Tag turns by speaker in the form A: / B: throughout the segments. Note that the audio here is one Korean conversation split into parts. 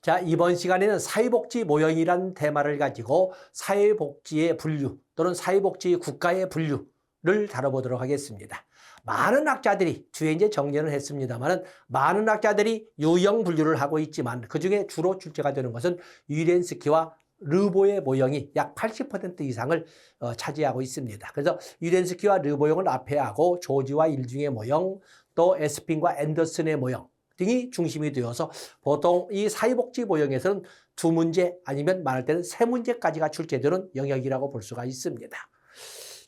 A: 자, 이번 시간에는 사회복지 모형이라는 테마를 가지고 사회복지의 분류 또는 사회복지 국가의 분류를 다뤄보도록 하겠습니다. 많은 학자들이 뒤에 이제 정리를 했습니다만 많은 학자들이 유형 분류를 하고 있지만 그중에 주로 출제가 되는 것은 위렌스키와 르보의 모형이 약 80% 이상을 차지하고 있습니다. 그래서 위렌스키와 르보형을 앞에 하고 조지와 일중의 모형, 또 에스핀과 앤더슨의 모형 등이 중심이 되어서 보통 이 사회복지 모형에서는 2문제 아니면 많을 때는 3문제까지가 출제되는 영역이라고 볼 수가 있습니다.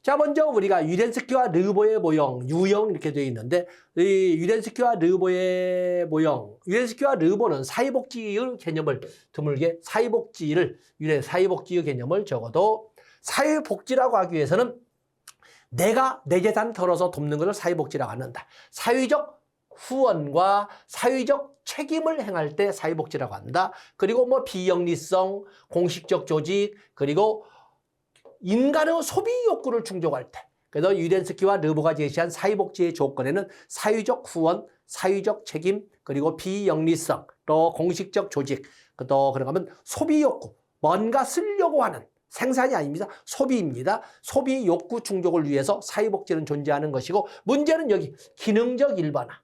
A: 자, 먼저 우리가 위렌스키와 르보의 모형, 유형 이렇게 되어 있는데 이 위렌스키와 르보의 모형, 위렌스키와 르보는 사회복지의 개념을 드물게 사회복지의 개념을 적어도 사회복지라고 하기 위해서는 내가 내 재산 털어서 돕는 것을 사회복지라고 한다. 사회적 후원과 사회적 책임을 행할 때 사회복지라고 한다. 그리고 뭐 비영리성, 공식적 조직, 그리고 인간의 소비 욕구를 충족할 때. 그래서 위렌스키와 르보가 제시한 사회복지의 조건에는 사회적 후원, 사회적 책임, 그리고 비영리성, 또 공식적 조직, 또 그런가 하면 소비 욕구, 뭔가 쓰려고 하는 생산이 아닙니다. 소비입니다. 소비 욕구 충족을 위해서 사회복지는 존재하는 것이고 문제는 여기 기능적 일반화.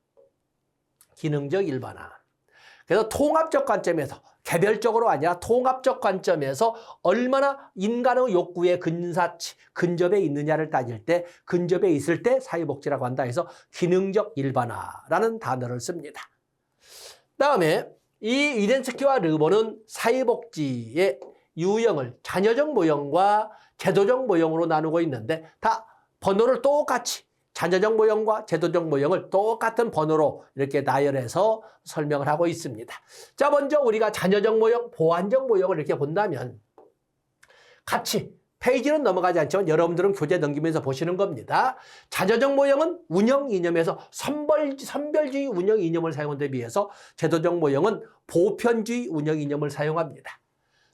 A: 그래서 통합적 관점에서 개별적으로 아니라 통합적 관점에서 얼마나 인간의 욕구에 근접해 있느냐를 따질 때 근접해 있을 때 사회복지라고 한다 해서 기능적 일반화라는 단어를 씁니다. 다음에 이 위렌스키와 르보는 사회복지의 유형을 자녀적 모형과 제도적 모형으로 나누고 있는데 다 번호를 똑같이 자녀적 모형과 제도적 모형을 똑같은 번호로 이렇게 나열해서 설명을 하고 있습니다. 자, 먼저 우리가 자녀적 모형, 보완적 모형을 이렇게 본다면 같이 페이지는 넘어가지 않지만 여러분들은 교재 넘기면서 보시는 겁니다. 자녀적 모형은 운영 이념에서 선별주의 운영 이념을 사용한 데 비해서 제도적 모형은 보편주의 운영 이념을 사용합니다.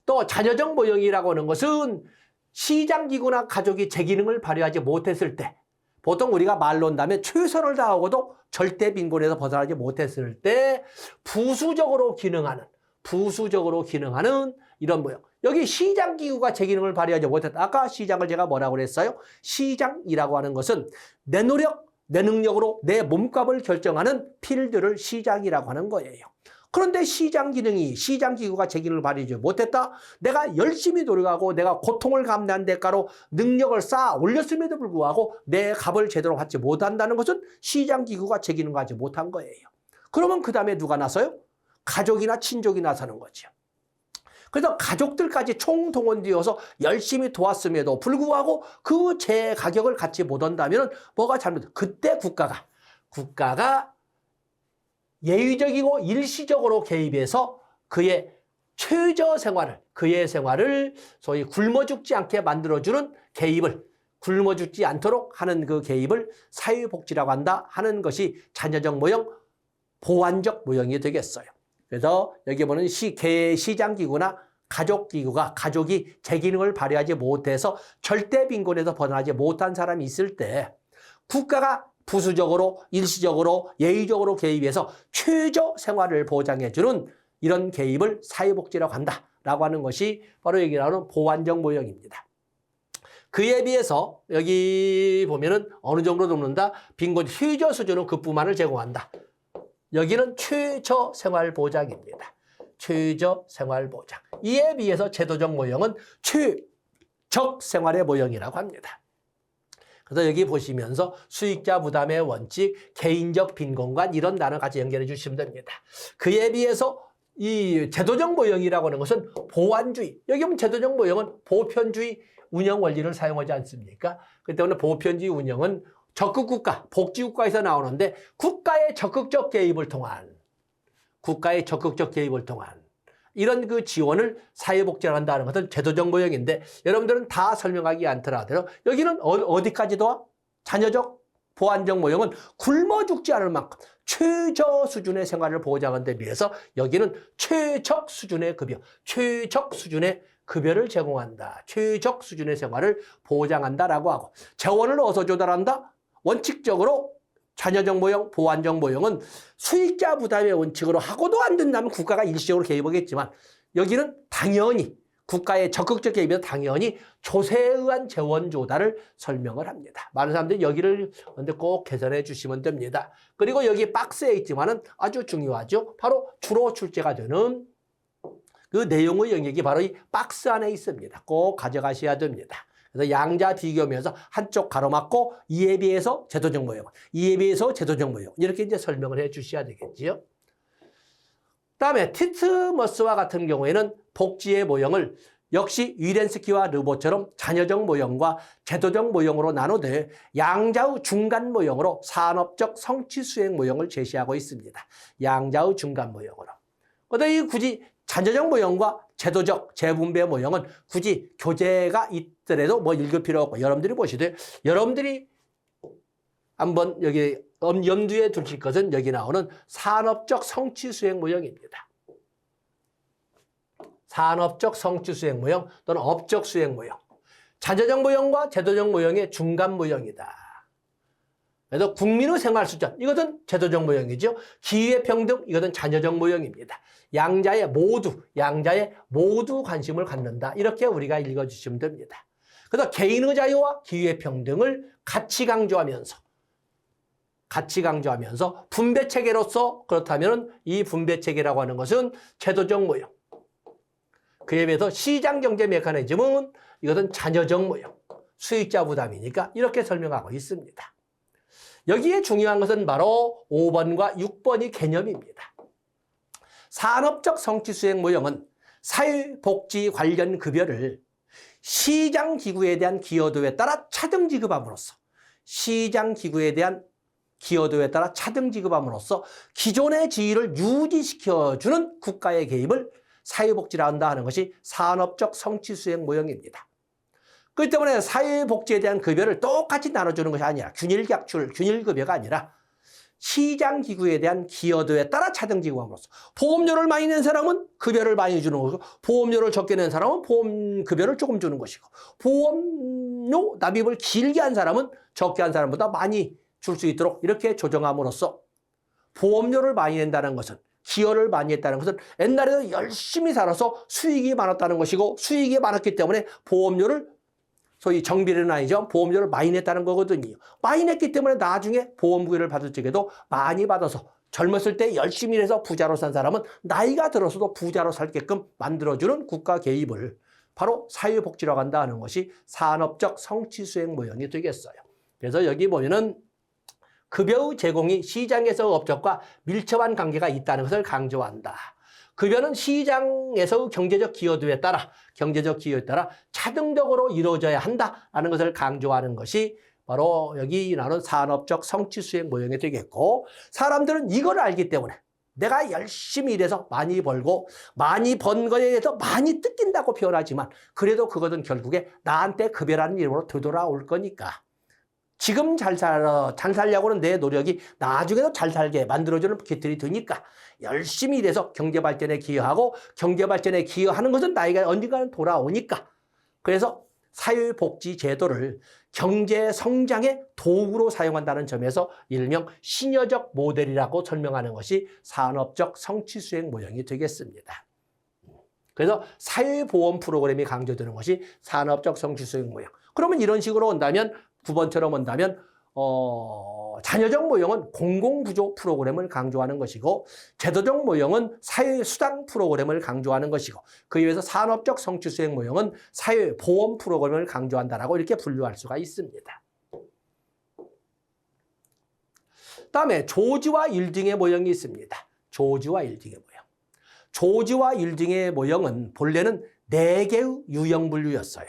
A: 또 자녀적 모형이라고 하는 것은 시장기구나 가족이 제 기능을 발휘하지 못했을 때 보통 우리가 말로 한다면 최선을 다하고도 절대 빈곤에서 벗어나지 못했을 때 부수적으로 기능하는 이런 모형. 여기 시장기구가 제 기능을 발휘하지 못했다. 아까 시장을 제가 뭐라고 그랬어요? 시장이라고 하는 것은 내 노력, 내 능력으로 내 몸값을 결정하는 필드를 시장이라고 하는 거예요. 그런데 시장기구가 제 기능을 발휘하지 못했다. 내가 열심히 노력하고 내가 고통을 감내한 대가로 능력을 쌓아 올렸음에도 불구하고 내 값을 제대로 받지 못한다는 것은 시장기구가 제 기능을 하지 못한 거예요. 그러면 그 다음에 누가 나서요? 가족이나 친족이 나서는 거죠. 그래서 가족들까지 총동원되어서 열심히 도왔음에도 불구하고 그 제 가격을 갖지 못한다면 뭐가 잘못돼요? 그때 국가가 예의적이고 일시적으로 개입해서 그의 생활을 소위 굶어 죽지 않게 만들어주는 개입을, 굶어 죽지 않도록 하는 그 개입을 사회복지라고 한다 하는 것이 자녀적 모형, 보완적 모형이 되겠어요. 그래서 여기 보면 시장기구나 가족이 제 기능을 발휘하지 못해서 절대 빈곤에서 벗어나지 못한 사람이 있을 때 국가가 부수적으로, 일시적으로, 예의적으로 개입해서 최저 생활을 보장해주는 이런 개입을 사회복지라고 한다라고 하는 것이 바로 여기 나오는 보완적 모형입니다. 그에 비해서 여기 보면은 어느 정도 돕는다? 빈곤 최저 수준은 그뿐만을 제공한다. 여기는 최저 생활 보장입니다. 최저 생활 보장. 이에 비해서 제도적 모형은 최적 생활의 모형이라고 합니다. 그래서 여기 보시면서 수익자 부담의 원칙, 개인적 빈곤관 이런 단어 같이 연결해 주시면 됩니다. 그에 비해서 이 제도적 모형이라고 하는 것은 보완주의. 여기 보면 제도적 모형은 보편주의 운영 원리를 사용하지 않습니까? 그렇기 때문에 보편주의 운영은 적극국가, 복지국가에서 나오는데 국가의 적극적 개입을 통한 이런 그 지원을 사회복지라고 한다는 것은 제도적 모형인데 여러분들은 다 설명하기 않더라도 여기는 어디까지도 와? 자녀적 보완적 모형은 굶어 죽지 않을 만큼 최저 수준의 생활을 보장하는 데 비해서 여기는 최적 수준의 급여를 제공한다. 최적 수준의 생활을 보장한다라고 하고 재원을 어디서 조달한다? 원칙적으로 잔여적 모형, 보완적 모형은 수익자 부담의 원칙으로 하고도 안 된다면 국가가 일시적으로 개입하겠지만 여기는 당연히 국가의 적극적 개입에서 당연히 조세에 의한 재원 조달을 설명을 합니다. 많은 사람들이 여기를 꼭 개선해 주시면 됩니다. 그리고 여기 박스에 있지만은 아주 중요하죠. 바로 주로 출제가 되는 그 내용의 영역이 바로 이 박스 안에 있습니다. 꼭 가져가셔야 됩니다. 그래서 양자 비교하면서 한쪽 가로막고 이에 비해서 제도적 모형, 이에 비해서 제도적 모형 이렇게 이제 설명을 해 주셔야 되겠지요. 그다음에 티트머스와 같은 경우에는 복지의 모형을 역시 위렌스키와 르보처럼 잔여적 모형과 제도적 모형으로 나누되 양자의 중간 모형으로 산업적 성취 수행 모형을 제시하고 있습니다. 양자의 중간 모형으로. 그런데 굳이 잔여적 모형과 제도적 재분배 모형은 굳이 교재가 있더라도 뭐 읽을 필요 없고 여러분들이 보시되 여러분들이 한번 여기 염두에 두실 것은 여기 나오는 산업적 성취 수행 모형입니다. 산업적 성취 수행 모형 또는 업적 수행 모형. 잔여적 모형과 제도적 모형의 중간 모형이다. 그래서 국민의 생활 수준 이것은 제도적 모형이죠. 기회 평등 이것은 잔여적 모형입니다. 양자의 모두 관심을 갖는다. 이렇게 우리가 읽어주시면 됩니다. 그래서 개인의 자유와 기회 평등을 같이 강조하면서 분배 체계로서 그렇다면 이 분배 체계라고 하는 것은 제도적 모형. 그에 비해서 시장 경제 메커니즘은 이것은 잔여적 모형. 수익자 부담이니까 이렇게 설명하고 있습니다. 여기에 중요한 것은 바로 5번과 6번이 개념입니다. 산업적 성취 수행 모형은 사회복지 관련 급여를 시장기구에 대한 기여도에 따라 차등 지급함으로써 기존의 지위를 유지시켜주는 국가의 개입을 사회복지라 한다 하는 것이 산업적 성취 수행 모형입니다. 그렇기 때문에 사회복지에 대한 급여를 똑같이 나눠주는 것이 아니라 균일각출, 균일급여가 아니라 시장기구에 대한 기여도에 따라 차등 지급함으로써 보험료를 많이 낸 사람은 급여를 많이 주는 것이고 보험료를 적게 낸 사람은 보험급여를 조금 주는 것이고 보험료 납입을 길게 한 사람은 적게 한 사람보다 많이 줄 수 있도록 이렇게 조정함으로써 보험료를 많이 낸다는 것은 기여를 많이 했다는 것은 옛날에도 열심히 살아서 수익이 많았다는 것이고 수익이 많았기 때문에 보험료를 소위 정비례는 아니죠. 보험료를 많이 냈다는 거거든요. 많이 냈기 때문에 나중에 보험금을 받을 적에도 많이 받아서 젊었을 때 열심히 일해서 부자로 산 사람은 나이가 들어서도 부자로 살게끔 만들어주는 국가 개입을 바로 사회복지라고 한다 하는 것이 산업적 성취수행 모형이 되겠어요. 그래서 여기 보면은 급여의 제공이 시장에서 업적과 밀접한 관계가 있다는 것을 강조한다. 급여는 시장에서의 경제적 기여도에 따라 차등적으로 이루어져야 한다라는 것을 강조하는 것이 바로 여기 나오는 산업적 성취 수행 모형이 되겠고 사람들은 이걸 알기 때문에 내가 열심히 일해서 많이 벌고 많이 번 거에 대해서 많이 뜯긴다고 표현하지만 그래도 그것은 결국에 나한테 급여라는 이름으로 되돌아올 거니까 지금 잘 살려고 하는 내 노력이 나중에도 잘 살게 만들어주는 기틀이 되니까 열심히 일해서 경제발전에 기여하고 경제발전에 기여하는 것은 나이가 언젠가는 돌아오니까 그래서 사회복지 제도를 경제성장의 도구로 사용한다는 점에서 일명 신여적 모델이라고 설명하는 것이 산업적 성취수행 모형이 되겠습니다. 그래서 사회보험 프로그램이 강조되는 것이 산업적 성취수행 모형. 그러면 이런 식으로 온다면 9번처럼 온다면 잔여적 모형은 공공구조 프로그램을 강조하는 것이고 제도적 모형은 사회수당 프로그램을 강조하는 것이고 그에 비해서 산업적 성취수행 모형은 사회보험 프로그램을 강조한다라고 이렇게 분류할 수가 있습니다. 다음에 조지와 일등의 모형이 있습니다. 조지와 일등의 모형. 조지와 일등의 모형은 본래는 4개의 유형 분류였어요.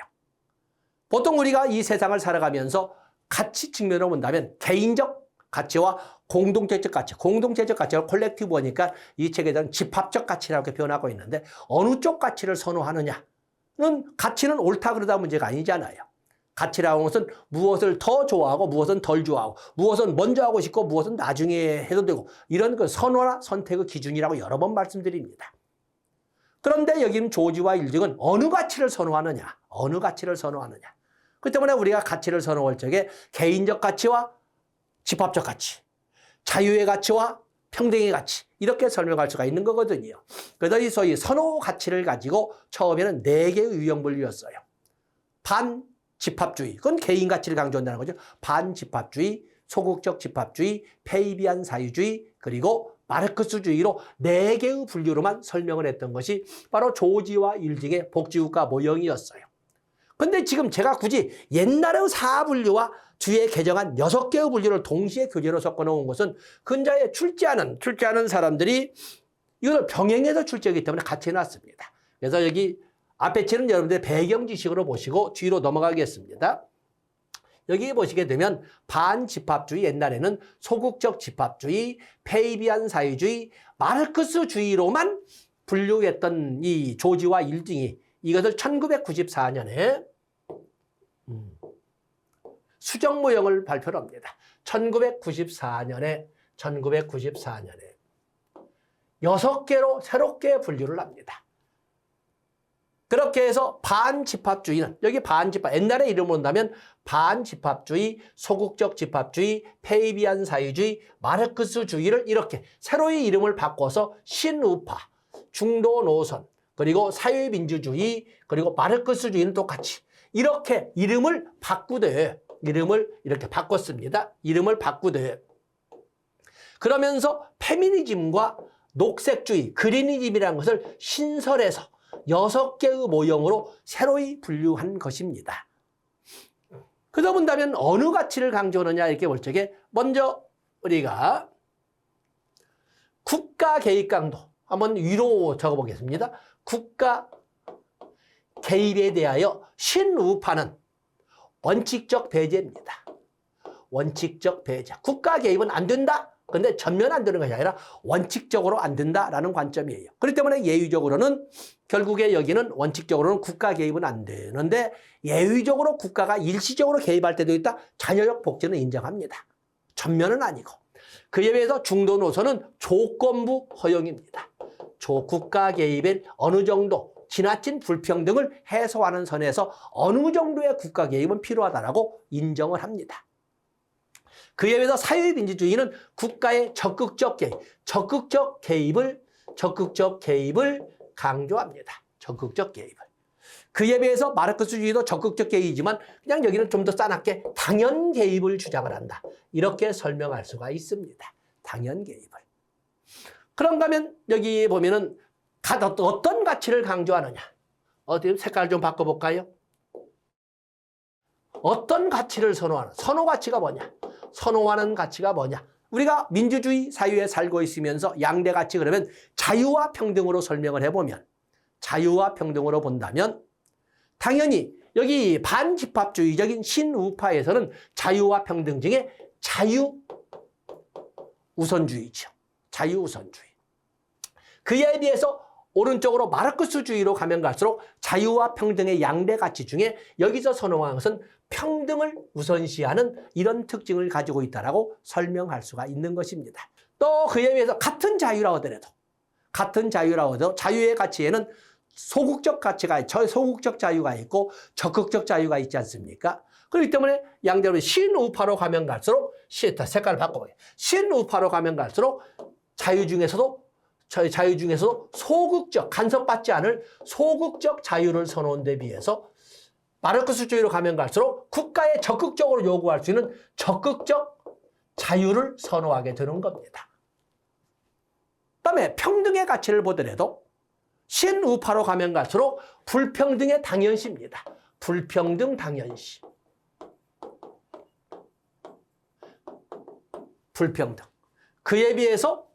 A: 보통 우리가 이 세상을 살아가면서 가치 측면으로 본다면 개인적 가치와 공동체적 가치, 공동체적 가치가 콜렉티브니까 이 책에서는 집합적 가치라고 표현하고 있는데 어느 쪽 가치를 선호하느냐는 가치는 옳다 그러다 문제가 아니잖아요. 가치라는 것은 무엇을 더 좋아하고 무엇은 덜 좋아하고 무엇은 먼저 하고 싶고 무엇은 나중에 해도 되고 이런 그 선호나 선택의 기준이라고 여러 번 말씀드립니다. 그런데 여기는 조지와 일등은 어느 가치를 선호하느냐, 어느 가치를 선호하느냐. 그 때문에 우리가 가치를 선호할 적에 개인적 가치와 집합적 가치, 자유의 가치와 평등의 가치 이렇게 설명할 수가 있는 거거든요. 그래서 이 소위 선호 가치를 가지고 처음에는 4개의 유형 분류였어요. 반집합주의, 그건 개인 가치를 강조한다는 거죠. 반집합주의, 소극적 집합주의, 페이비안 사유주의, 그리고 마르크스주의로 4개의 분류로만 설명을 했던 것이 바로 조지와 일징의 복지국가 모형이었어요. 근데 지금 제가 굳이 옛날의 4분류와 뒤에 개정한 6개의 분류를 동시에 교재로 섞어놓은 것은 근자에 출제하는 사람들이 이걸 병행해서 출제하기 때문에 같이 해놨습니다. 그래서 여기 앞에 치는 여러분들 배경 지식으로 보시고 뒤로 넘어가겠습니다. 여기 보시게 되면 반집합주의, 옛날에는 소극적 집합주의, 페이비안 사유주의, 마르크스주의로만 분류했던 이 조지와 일징이 이것을 1994년에 수정 모형을 발표를 합니다. 1994년에 6개로 새롭게 분류를 합니다. 그렇게 해서 반집합주의는 여기 반집합, 옛날에 이름을 본다면 반집합주의, 소극적 집합주의, 페이비안 사유주의, 마르크스주의를 이렇게 새로이 이름을 바꿔서 신우파, 중도 노선, 그리고 사회민주주의, 그리고 마르크스주의는 똑같이 이렇게 이름을 이렇게 바꿨습니다. 이름을 바꾸되 그러면서 페미니즘과 녹색주의, 그리니즘이라는 것을 신설해서 6개의 모형으로 새로이 분류한 것입니다. 그러다 본다면 어느 가치를 강조하느냐 이렇게 볼 적에 먼저 우리가 국가 개입 강도 한번 위로 적어보겠습니다. 국가 개입에 대하여 신우파는 원칙적 배제입니다. 원칙적 배제. 국가 개입은 안 된다. 근데 전면 안 되는 것이 아니라 원칙적으로 안 된다라는 관점이에요. 그렇기 때문에 예외적으로는 결국에 여기는 원칙적으로는 국가 개입은 안 되는데 예외적으로 국가가 일시적으로 개입할 때도 있다. 자녀적 복지는 인정합니다. 전면은 아니고. 그에 비해서 중도 노선은 조건부 허용입니다. 국가 개입의 어느 정도 지나친 불평등을 해소하는 선에서 어느 정도의 국가 개입은 필요하다라고 인정을 합니다. 그에 비해서 사회민주주의는 국가의 적극적 개입을 강조합니다. 적극적 개입을. 그에 비해서 마르크스주의도 적극적 개입이지만 그냥 여기는 좀 더 싸납게 당연 개입을 주장을 한다. 이렇게 설명할 수가 있습니다. 당연 개입을. 그런가 하면 여기 보면은 어떤 가치를 강조하느냐. 어디 색깔 좀 바꿔볼까요? 어떤 가치를 선호하는, 선호 가치가 뭐냐? 선호하는 가치가 뭐냐? 우리가 민주주의 사회에 살고 있으면서 양대 가치 그러면 자유와 평등으로 설명을 해보면 자유와 평등으로 본다면 당연히 여기 반집합주의적인 신우파에서는 자유와 평등 중에 자유우선주의죠. 자유우선주의. 그에 비해서 오른쪽으로 마르크스주의로 가면 갈수록 자유와 평등의 양대 가치 중에 여기서 선호하는 것은 평등을 우선시하는 이런 특징을 가지고 있다라고 설명할 수가 있는 것입니다. 또 그에 비해서 같은 자유라 하더라도 자유의 가치에는 소극적 자유가 있고 적극적 자유가 있지 않습니까? 그렇기 때문에 양대로 신우파로 가면 갈수록 색깔을 바꿔봐요. 신우파로 가면 갈수록 자유 중에서도 소극적, 간섭받지 않을 소극적 자유를 선호한 데 비해서 마르크스주의로 가면 갈수록 국가에 적극적으로 요구할 수 있는 적극적 자유를 선호하게 되는 겁니다. 그다음에 평등의 가치를 보더라도 신우파로 가면 갈수록 불평등의 당연시입니다. 불평등 당연시. 불평등. 그에 비해서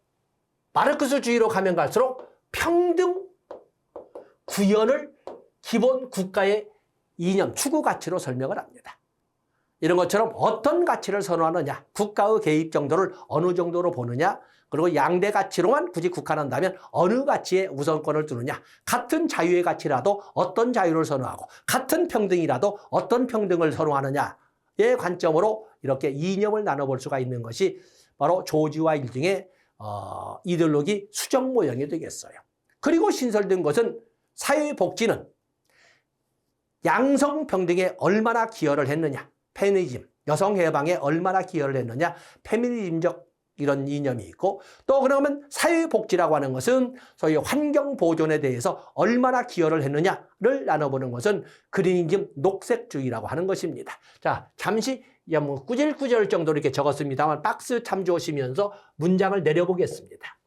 A: 마르크스주의로 가면 갈수록 평등 구현을 기본 국가의 이념, 추구 가치로 설명을 합니다. 이런 것처럼 어떤 가치를 선호하느냐, 국가의 개입 정도를 어느 정도로 보느냐, 그리고 양대 가치로만 굳이 국한한다면 어느 가치에 우선권을 두느냐, 같은 자유의 가치라도 어떤 자유를 선호하고 같은 평등이라도 어떤 평등을 선호하느냐의 관점으로 이렇게 이념을 나눠볼 수가 있는 것이 바로 조지와 일징의 이데올로기 수정 모형이 되겠어요. 그리고 신설된 것은 사회복지는 양성평등에 얼마나 기여를 했느냐, 페미니즘, 여성해방에 얼마나 기여를 했느냐, 페미니즘적 이런 이념이 있고, 또 그러면 사회복지라고 하는 것은 소위 환경 보존에 대해서 얼마나 기여를 했느냐를 나눠보는 것은 그리니즘 녹색주의라고 하는 것입니다. 자, 잠시 뭐 꾸질꾸질 정도로 이렇게 적었습니다만 박스 참조하시면서 문장을 내려보겠습니다.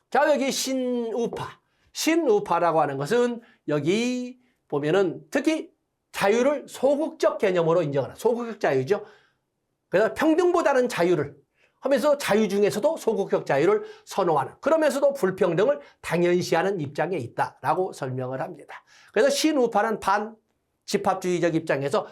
A: 자, 여기 신우파. 신우파라고 하는 것은 여기 보면은 특히 자유를 소극적 개념으로 인정하는 소극적 자유죠. 그래서 평등보다는 자유를 하면서 자유 중에서도 소극적 자유를 선호하는, 그러면서도 불평등을 당연시하는 입장에 있다라고 설명을 합니다. 그래서 신우파는 반집합주의적 입장에서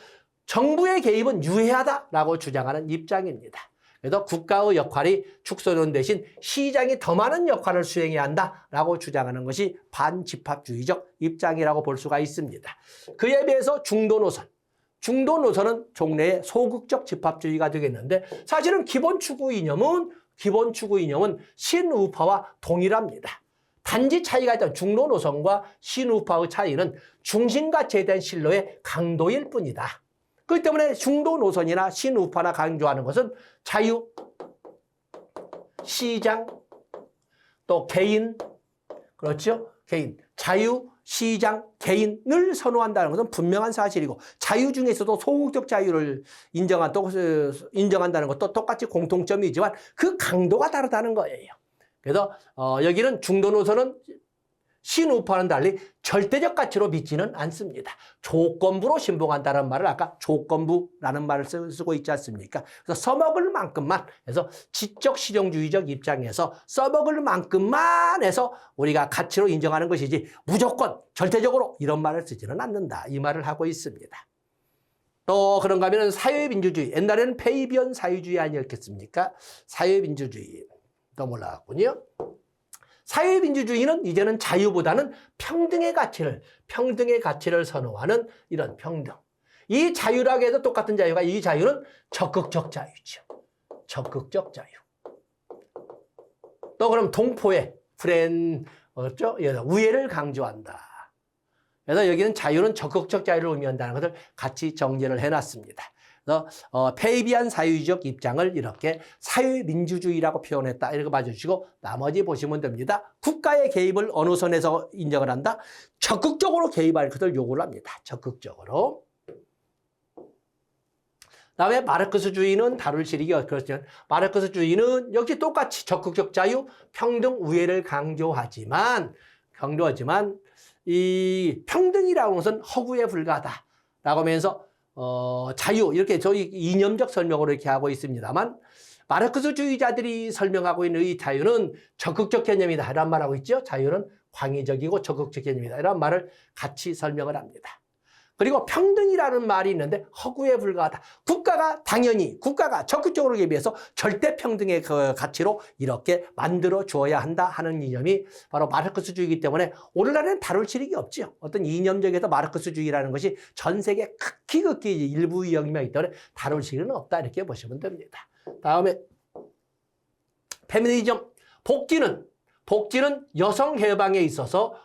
A: 정부의 개입은 유해하다라고 주장하는 입장입니다. 그래서 국가의 역할이 축소론 대신 시장이 더 많은 역할을 수행해야 한다라고 주장하는 것이 반집합주의적 입장이라고 볼 수가 있습니다. 그에 비해서 중도 노선은 종래의 소극적 집합주의가 되겠는데, 사실은 기본 추구 이념은 신우파와 동일합니다. 단지 차이가 있던 중도 노선과 신우파의 차이는 중심가치에 대한 신뢰의 강도일 뿐이다. 그렇기 때문에 중도 노선이나 신우파나 강조하는 것은 자유, 시장, 또 개인, 그렇죠? 개인, 자유, 시장, 개인을 선호한다는 것은 분명한 사실이고, 자유 중에서도 소극적 자유를 인정한다는 것도 똑같이 공통점이 있지만 그 강도가 다르다는 거예요. 그래서 여기는 중도 노선은 신우파와는 달리 절대적 가치로 믿지는 않습니다. 조건부로 신봉한다는 말을 아까 조건부라는 말을 쓰고 있지 않습니까? 그래서 써먹을 만큼만 해서 지적 실용주의적 입장에서 써먹을 만큼만 해서 우리가 가치로 인정하는 것이지 무조건 절대적으로 이런 말을 쓰지는 않는다. 이 말을 하고 있습니다. 또 그런가 하면 사회민주주의, 옛날에는 페이비언 사회주의 아니었겠습니까? 사회민주주의 또 몰라갔군요. 사회민주주의는 이제는 자유보다는 평등의 가치를 선호하는 이런 평등. 이 자유라고 해도 똑같은 자유가, 이 자유는 적극적 자유죠. 적극적 자유. 또 그럼 동포의 우애를 강조한다. 그래서 여기는 자유는 적극적 자유를 의미한다는 것을 같이 정리를 해놨습니다. 그래서 페이비안 사회주의적 입장을 이렇게 사회민주주의라고 표현했다. 이렇게 봐주시고 나머지 보시면 됩니다. 국가의 개입을 어느 선에서 인정을 한다? 적극적으로 개입할 것을 요구를 합니다. 적극적으로. 그다음에 마르크스주의는 다룰 실익이 그렇지만 마르크스주의는 역시 똑같이 적극적 자유, 평등, 우애를 강조하지만 이 평등이라는 것은 허구에 불과하다라고 하면서 자유, 이렇게 저희 이념적 설명으로 이렇게 하고 있습니다만, 마르크스주의자들이 설명하고 있는 이 자유는 적극적 개념이다. 이런 말하고 있죠. 자유는 광의적이고 적극적 개념이다. 이런 말을 같이 설명을 합니다. 그리고 평등이라는 말이 있는데 허구에 불과하다. 국가가 적극적으로 개입해서 절대 평등의 그 가치로 이렇게 만들어 주어야 한다 하는 이념이 바로 마르크스주의이기 때문에 오늘날에는 다룰 실익이 없죠. 어떤 이념적에서 마르크스주의라는 것이 전 세계 극히 일부 영역이기 때문에 다룰 실익은 없다. 이렇게 보시면 됩니다. 다음에 페미니즘, 복지는 여성 해방에 있어서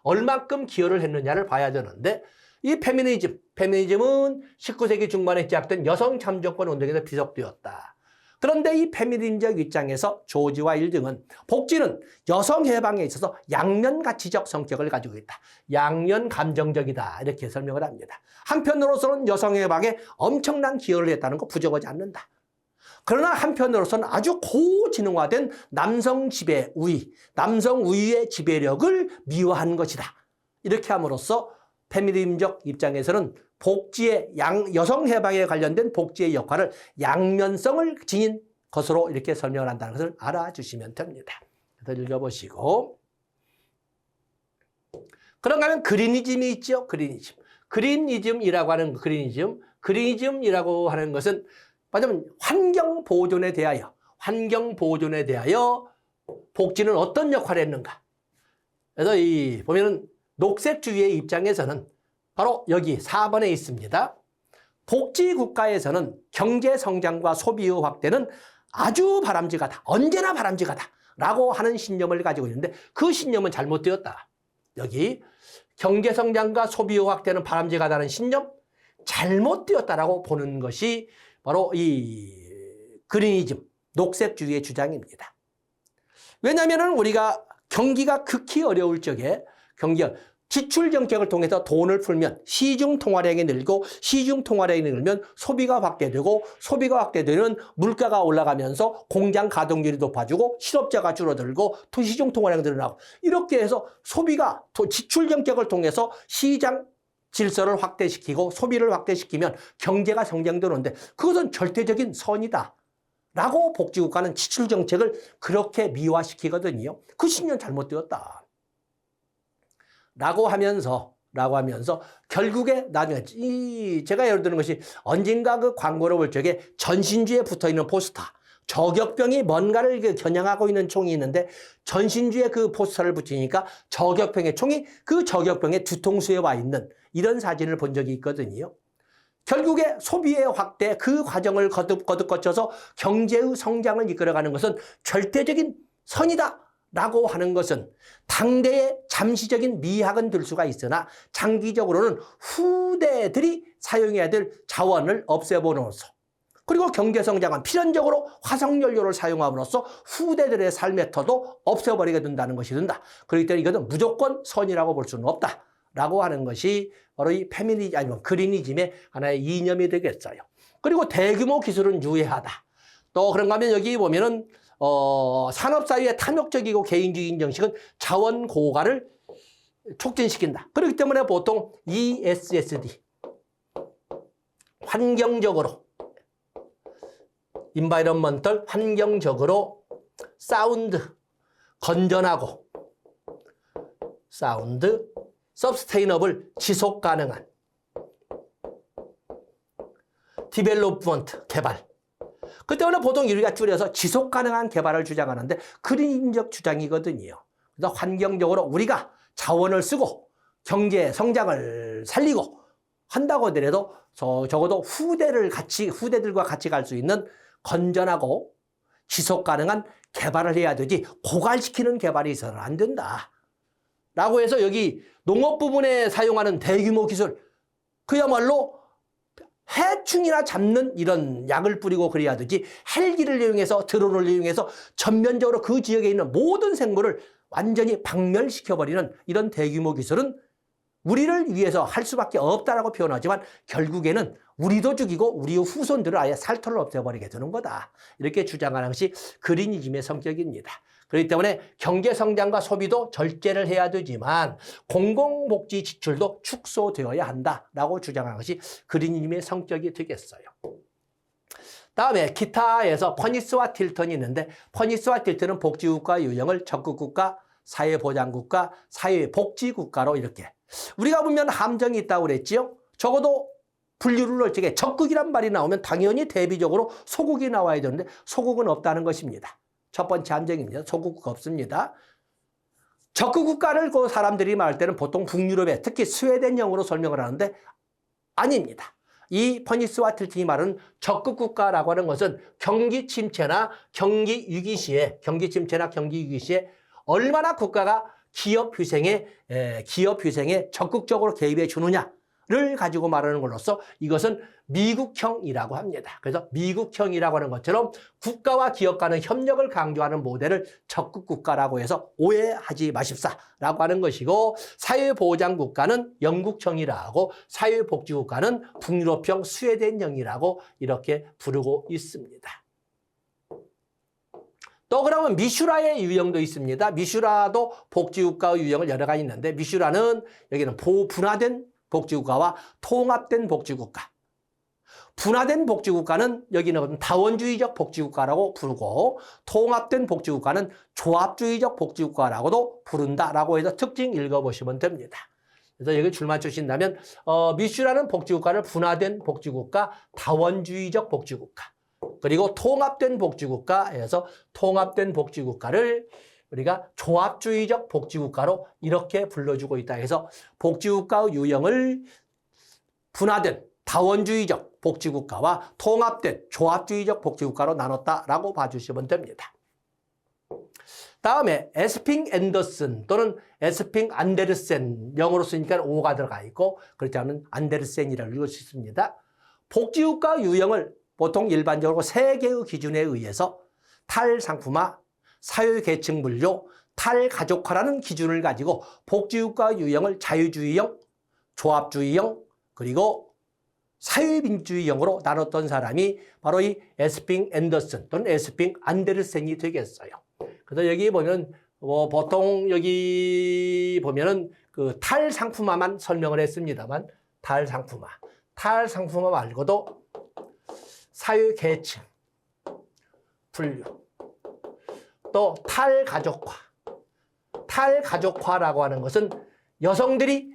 A: 얼만큼 기여를 했느냐를 봐야 되는데, 이 페미니즘은 19세기 중반에 시작된 여성 참정권 운동에서 비속되었다. 그런데 이 페미니즘적 입장에서 조지와 일 등은 복지는 여성 해방에 있어서 양면 가치적 성격을 가지고 있다. 양면 감정적이다. 이렇게 설명을 합니다. 한편으로서는 여성 해방에 엄청난 기여를 했다는 거 부정하지 않는다. 그러나 한편으로서는 아주 고지능화된 남성 우위의 지배력을 미화한 것이다. 이렇게 함으로써 페미니즘적 입장에서는 여성 해방에 관련된 복지의 역할을 양면성을 지닌 것으로 이렇게 설명을 한다는 것을 알아주시면 됩니다. 그래서 읽어보시고. 그런가 하면 그리니즘이 있죠. 그리니즘이라고 하는 것은 맞으면 환경 보존에 대하여 복지는 어떤 역할을 했는가. 그래서 보면은 녹색주의의 입장에서는 바로 여기 4번에 있습니다. 복지국가에서는 경제성장과 소비의 확대는 아주 바람직하다. 언제나 바람직하다. 라고 하는 신념을 가지고 있는데 그 신념은 잘못되었다. 여기 경제성장과 소비의 확대는 바람직하다는 신념 잘못되었다라고 보는 것이 바로 이 그리니즘, 녹색주의의 주장입니다. 왜냐하면 우리가 경기가 극히 어려울 적에 지출 정책을 통해서 돈을 풀면 시중 통화량이 늘고 시중 통화량이 늘면 소비가 확대되고 소비가 확대되면 물가가 올라가면서 공장 가동률이 높아지고 실업자가 줄어들고 시중 통화량이 늘어나고 이렇게 해서 소비가 지출 정책을 통해서 시장 질서를 확대시키고 소비를 확대시키면 경제가 성장되는데 그것은 절대적인 선이다. 라고 복지국가는 지출 정책을 그렇게 미화시키거든요. 그 신념 잘못되었다. 라고 하면서 결국에 나중에 제가 예를 드는 것이 언젠가 그 광고를 볼 적에 전신주에 붙어 있는 포스터, 저격병이 뭔가를 겨냥하고 있는 총이 있는데 전신주에 그 포스터를 붙이니까 저격병의 총이 그 저격병의 뒤통수에 와 있는 이런 사진을 본 적이 있거든요. 결국에 소비의 확대 그 과정을 거듭 거쳐서 경제의 성장을 이끌어가는 것은 절대적인 선이다 라고 하는 것은 당대의 잠시적인 미학은 들 수가 있으나 장기적으로는 후대들이 사용해야 될 자원을 없애버림으로써 그리고 경제성장은 필연적으로 화석연료를 사용함으로써 후대들의 삶의 터도 없애버리게 된다는 것이 된다. 그렇기 때문에 이것은 무조건 선이라고 볼 수는 없다. 라고 하는 것이 바로 이 페미니즘 아니면 그리니즘의 하나의 이념이 되겠어요. 그리고 대규모 기술은 유해하다. 또 그런가 하면 여기 보면은 산업사회의 탐욕적이고 개인주의인 정식은 자원 고갈을 촉진시킨다. 그렇기 때문에 보통 ESSD 환경적으로 인바이런먼털 환경적으로 사운드 건전하고 사운드 서브스테이너블 지속 가능한 디벨롭먼트 개발. 그 때문에 보통 우리가 줄여서 지속 가능한 개발을 주장하는데 그린적 주장이거든요. 그래서 환경적으로 우리가 자원을 쓰고 경제 성장을 살리고 한다고 하더라도 적어도 후대들과 같이 갈 수 있는 건전하고 지속 가능한 개발을 해야 되지 고갈시키는 개발이 있어서는 안 된다. 라고 해서 여기 농업 부분에 사용하는 대규모 기술 그야말로 해충이나 잡는 이런 약을 뿌리고 그래야 되지 헬기를 이용해서 드론을 이용해서 전면적으로 그 지역에 있는 모든 생물을 완전히 박멸시켜버리는 이런 대규모 기술은 우리를 위해서 할 수밖에 없다라고 표현하지만 결국에는 우리도 죽이고 우리의 후손들을 아예 살토를 없애버리게 되는 거다. 이렇게 주장하는 것이 그리니즘의 성격입니다. 그렇기 때문에 경제성장과 소비도 절제를 해야 되지만 공공복지 지출도 축소되어야 한다라고 주장하는 것이 그리니즘의 성격이 되겠어요. 다음에 기타에서 퍼니스와 틸턴이 있는데 퍼니스와 틸턴은 복지국가 유형을 적극국가, 사회보장국가, 사회복지국가로 이렇게 우리가 보면 함정이 있다고 그랬지요. 적어도 분류를 할 적에 적극이란 말이 나오면 당연히 대비적으로 소국이 나와야 되는데 소국은 없다는 것입니다. 첫 번째 함정입니다. 소국가 없습니다. 적극국가를 그 사람들이 말할 때는 보통 북유럽에 특히 스웨덴형으로 설명을 하는데 아닙니다. 이 퍼니스와 틸턴이 말하는 적극국가라고 하는 것은 경기 침체나 경기 위기 시에 얼마나 국가가 기업 휴생에 적극적으로 개입해 주느냐를 가지고 말하는 걸로써 이것은 미국형이라고 합니다. 그래서 미국형이라고 하는 것처럼 국가와 기업 간의 협력을 강조하는 모델을 적극국가라고 해서 오해하지 마십사라고 하는 것이고 사회보장국가는 영국형이라고 사회복지국가는 북유럽형 스웨덴형이라고 이렇게 부르고 있습니다. 또 그러면 미슈라의 유형도 있습니다. 미슈라도 복지국가의 유형을 여러 가지 있는데 미슈라는 여기는 분화된 복지국가와 통합된 복지국가. 분화된 복지국가는 여기는 다원주의적 복지국가라고 부르고 통합된 복지국가는 조합주의적 복지국가라고도 부른다라고 해서 특징 읽어보시면 됩니다. 그래서 여기 줄 맞추신다면 미슈라는 복지국가를 분화된 복지국가, 다원주의적 복지국가 그리고 통합된 복지국가에서 통합된 복지국가를 우리가 조합주의적 복지국가로 이렇게 불러주고 있다 해서 복지국가의 유형을 분화된 다원주의적 복지국가와 통합된 조합주의적 복지국가로 나눴다라고 봐주시면 됩니다. 다음에 에스핑 앤더슨 또는 에스핑 안데르센 영어로 쓰니까 O가 들어가 있고 그렇지 않은 안데르센이라고 읽을 수 있습니다. 복지국가 유형을 보통 일반적으로 세 개의 기준에 의해서 탈상품화, 사회계층 분류, 탈가족화라는 기준을 가지고 복지국가 유형을 자유주의형, 조합주의형, 그리고 사회민주주의형으로 나눴던 사람이 바로 이 에스핑 앤더슨 또는 에스핑 안데르센이 되겠어요. 그래서 여기 보면 보통 여기 보면은 그 탈상품화만 설명을 했습니다만 탈상품화 말고도 사회계층 분류, 또 탈가족화라고 하는 것은 여성들이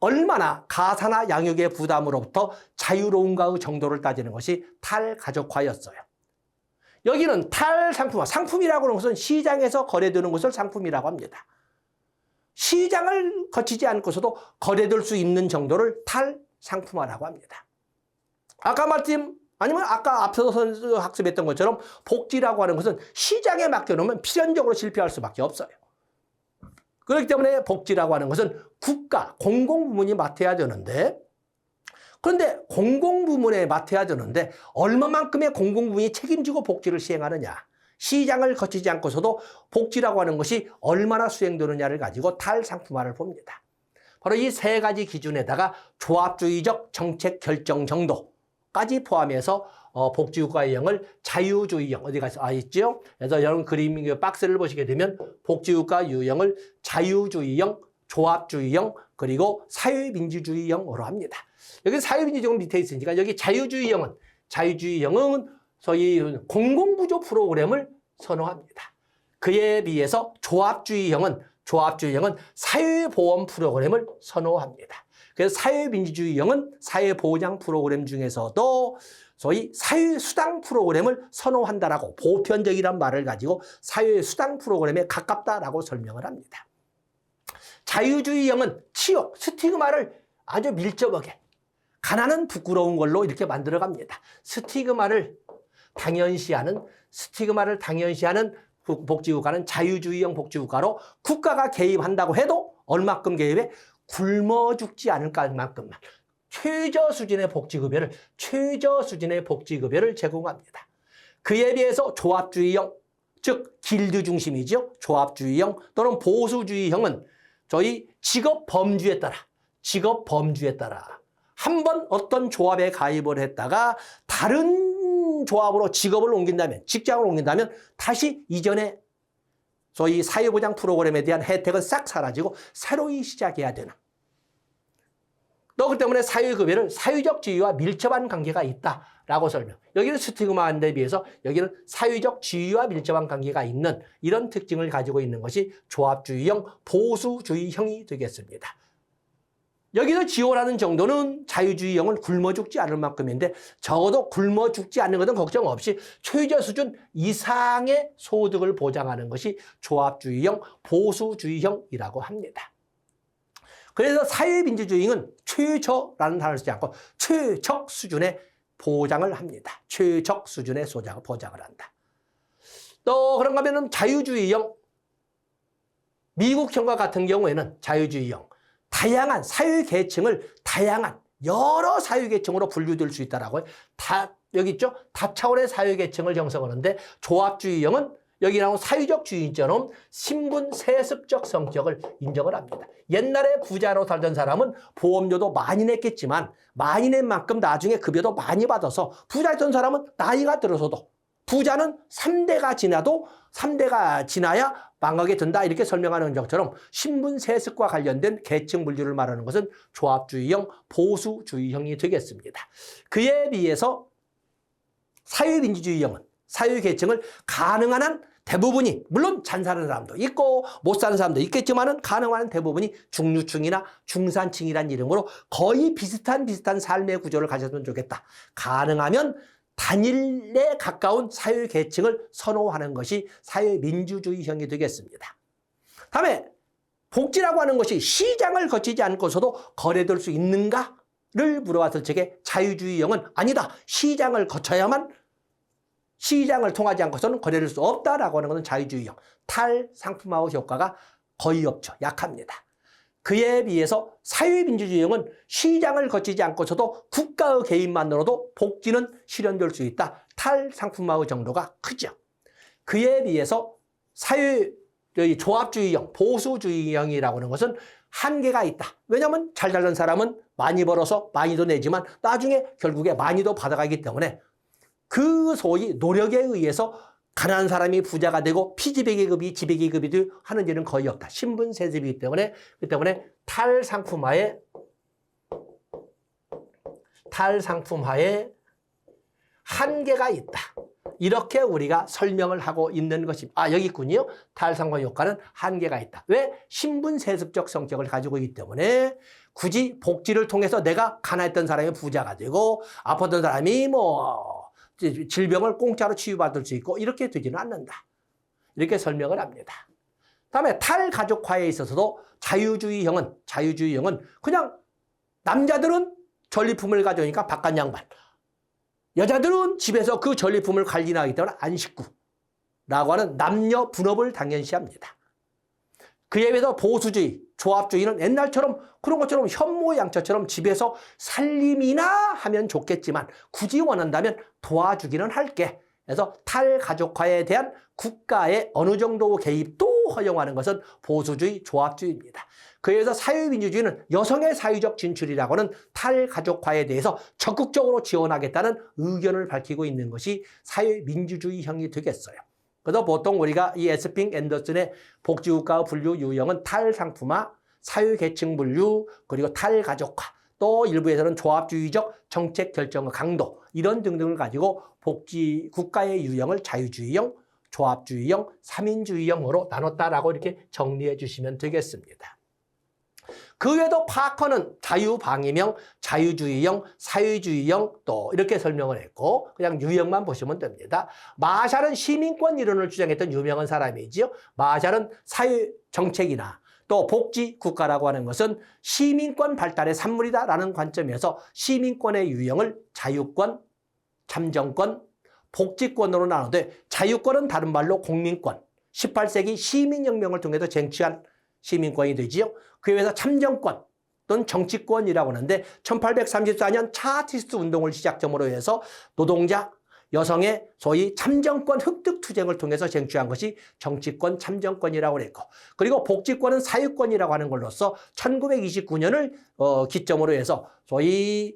A: 얼마나 가사나 양육의 부담으로부터 자유로운가의 정도를 따지는 것이 탈가족화였어요. 여기는 탈상품화, 상품이라고 하는 것은 시장에서 거래되는 것을 상품이라고 합니다. 시장을 거치지 않고서도 거래될 수 있는 정도를 탈상품화라고 합니다. 아까 앞서서 학습했던 것처럼 복지라고 하는 것은 시장에 맡겨놓으면 필연적으로 실패할 수밖에 없어요. 그렇기 때문에 복지라고 하는 것은 국가, 공공부문이 맡아야 되는데, 그런데 공공부문에 맡아야 되는데 얼마만큼의 공공부문이 책임지고 복지를 시행하느냐, 시장을 거치지 않고서도 복지라고 하는 것이 얼마나 수행되느냐를 가지고 탈상품화를 봅니다. 바로 이 세 가지 기준에다가 조합주의적 정책 결정 정도까지 포함해서 복지국가 유형을 자유주의형, 어디 가서 있죠? 그래서 여러분 그림 박스를 보시게 되면 복지국가 유형을 자유주의형, 조합주의형, 그리고 사회민주주의형으로 합니다. 여기 사회민주주의형 밑에 있으니까 여기 자유주의형은 소위 공공부조 프로그램을 선호합니다. 그에 비해서 조합주의형은 사회보험 프로그램을 선호합니다. 그래서 사회민주주의형은 사회보장 프로그램 중에서도 소위 사회수당 프로그램을 선호한다라고, 보편적이란 말을 가지고 사회수당 프로그램에 가깝다라고 설명을 합니다. 자유주의형은 치욕, 스티그마를 아주 밀접하게, 가난은 부끄러운 걸로 이렇게 만들어갑니다. 스티그마를 당연시하는 복지국가는 자유주의형 복지국가로, 국가가 개입한다고 해도 얼마큼 개입해? 굶어 죽지 않을 만큼만 최저 수준의 복지급여를 제공합니다. 그에 비해서 조합주의형, 즉 길드 중심이죠. 조합주의형 또는 보수주의형은 저희 직업 범주에 따라 한번 어떤 조합에 가입을 했다가 다른 조합으로 직장을 옮긴다면 다시 이전에 소위 사회보장 프로그램에 대한 혜택은 싹 사라지고 새로이 시작해야 되는. 그렇기 때문에 사회급여를 사회적 지위와 밀접한 관계가 있다라고 설명. 여기는 스티그마인데 비해서 여기는 사회적 지위와 밀접한 관계가 있는 이런 특징을 가지고 있는 것이 조합주의형, 보수주의형이 되겠습니다. 여기서 지원하는 정도는 자유주의형은 굶어 죽지 않을 만큼인데, 적어도 굶어 죽지 않는 것은 걱정 없이 최저 수준 이상의 소득을 보장하는 것이 조합주의형, 보수주의형이라고 합니다. 그래서 사회민주주의는 최저라는 단어를 쓰지 않고 최적 수준의 보장을 합니다. 최적 수준의 보장을 한다. 또 그런가 하면 자유주의형, 미국형과 같은 경우에는 자유주의형, 다양한 사회계층을 여러 사회계층으로 분류될 수 있다라고 해요. 여기 있죠? 다차원의 사회계층을 형성하는데, 조합주의형은 여기 나온 사회적 주의처럼 신분 세습적 성격을 인정을 합니다. 옛날에 부자로 살던 사람은 보험료도 많이 냈겠지만 많이 낸 만큼 나중에 급여도 많이 받아서, 부자였던 사람은 나이가 들어서도, 부자는 3대가 지나야 망하게 된다, 이렇게 설명하는 것처럼 신분 세습과 관련된 계층 분류를 말하는 것은 조합주의형, 보수주의형이 되겠습니다. 그에 비해서 사회민주주의형은 사회계층을 가능한 한 대부분이, 물론 잘 사는 사람도 있고 못 사는 사람도 있겠지만은 가능한 대부분이 중류층이나 중산층이란 이름으로 거의 비슷한 삶의 구조를 가졌으면 좋겠다. 가능하면 단일에 가까운 사회계층을 선호하는 것이 사회민주주의형이 되겠습니다. 다음에 복지라고 하는 것이 시장을 거치지 않고서도 거래될 수 있는가를 물어봤을 적에 자유주의형은 아니다, 시장을 거쳐야만, 시장을 통하지 않고서는 거래될 수 없다라고 하는 것은 자유주의형, 탈상품화 효과가 거의 없죠. 약합니다. 그에 비해서 사회민주주의형은 시장을 거치지 않고서도 국가의 개입만으로도 복지는 실현될 수 있다. 탈상품화의 정도가 크죠. 그에 비해서 조합주의형, 보수주의형이라고 하는 것은 한계가 있다. 왜냐하면 잘 살던 사람은 많이 벌어서 많이도 내지만 나중에 결국에 많이도 받아가기 때문에 그 소위 노력에 의해서 가난한 사람이 부자가 되고 피지배계급이 지배계급이 하는 일은 거의 없다. 신분세습이기 때문에 그 때문에 탈상품화에 한계가 있다. 이렇게 우리가 설명을 하고 있는 것입니다. 여기 있군요. 탈상품화 효과는 한계가 있다. 왜? 신분세습적 성격을 가지고 있기 때문에 굳이 복지를 통해서 내가 가난했던 사람이 부자가 되고 아팠던 사람이 질병을 공짜로 치유받을 수 있고 이렇게 되지는 않는다. 이렇게 설명을 합니다. 다음에 탈가족화에 있어서도 자유주의형은 그냥 남자들은 전리품을 가져오니까 바깥 양반, 여자들은 집에서 그 전리품을 관리하기 때문에 안식구라고 하는 남녀 분업을 당연시합니다. 그에 비해서 보수주의, 조합주의는 옛날처럼 그런 것처럼 현모양처처럼 집에서 살림이나 하면 좋겠지만 굳이 원한다면 도와주기는 할게. 그래서 탈가족화에 대한 국가의 어느 정도 개입도 허용하는 것은 보수주의, 조합주의입니다. 그에 비해서 사회민주주의는 여성의 사회적 진출이라고 하는 탈가족화에 대해서 적극적으로 지원하겠다는 의견을 밝히고 있는 것이 사회민주주의형이 되겠어요. 그래서 보통 우리가 이 에스핑 앤더슨의 복지국가 분류 유형은 탈상품화, 사회계층 분류, 그리고 탈가족화, 또 일부에서는 조합주의적 정책 결정의 강도 이런 등등을 가지고 복지 국가의 유형을 자유주의형, 조합주의형, 삼인주의형으로 나눴다라고 이렇게 정리해 주시면 되겠습니다. 그 외에도 파커는 자유방임형, 자유주의형, 사회주의형 또 이렇게 설명을 했고 그냥 유형만 보시면 됩니다. 마샬은 시민권 이론을 주장했던 유명한 사람이지요. 마샬은 사회정책이나 또 복지국가라고 하는 것은 시민권 발달의 산물이다라는 관점에서 시민권의 유형을 자유권, 참정권, 복지권으로 나누되 자유권은 다른 말로 공민권, 18세기 시민혁명을 통해서 쟁취한 시민권이 되지요. 그에 비해서 참정권 또는 정치권이라고 하는데 1834년 차티스트 운동을 시작점으로 해서 노동자, 여성의 소위 참정권 획득 투쟁을 통해서 쟁취한 것이 정치권, 참정권이라고 했고 그리고 복지권은 사유권이라고 하는 걸로서 1929년을 기점으로 해서 소위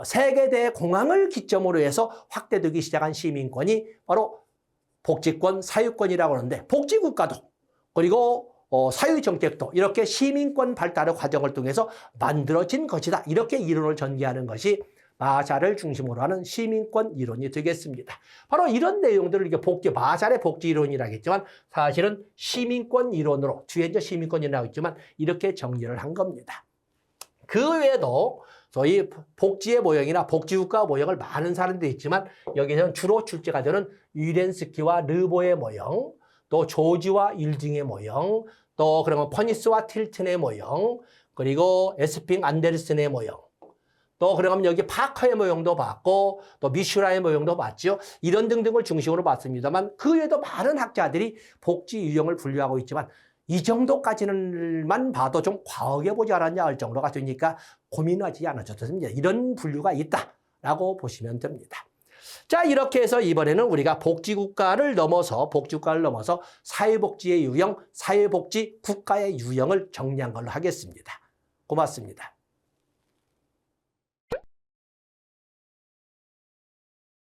A: 세계대 공항을 기점으로 해서 확대되기 시작한 시민권이 바로 복지권, 사유권이라고 하는데 복지국가도 그리고 사회정책도 이렇게 시민권 발달의 과정을 통해서 만들어진 것이다. 이렇게 이론을 전개하는 것이 마샬을 중심으로 하는 시민권 이론이 되겠습니다. 바로 이런 내용들을 이게 마샬의 복지 이론이라겠지만 사실은 시민권 이론으로 뒤에 이제 시민권이라고 있지만 이렇게 정리를 한 겁니다. 그 외에도 저희 복지의 모형이나 복지국가 모형을 많은 사람들이 있지만 여기서는 주로 출제가 되는 위렌스키와 르보의 모형, 또 조지와 일딩의 모형, 또 그러면 퍼니스와 틸튼의 모형, 그리고 에스핑 안데르슨의 모형, 또 그러면 여기 파커의 모형도 봤고 또 미슈라의 모형도 봤죠. 이런 등등을 중심으로 봤습니다만 그 외에도 많은 학자들이 복지 유형을 분류하고 있지만 이 정도까지는만 봐도 좀 과하게 보지 않았냐 할 정도가 되니까 고민하지 않으셔도 됩니다. 이런 분류가 있다라고 보시면 됩니다. 자, 이렇게 해서 이번에는 우리가 복지국가를 넘어서 사회복지의 유형, 사회복지 국가의 유형을 정리한 걸로 하겠습니다. 고맙습니다.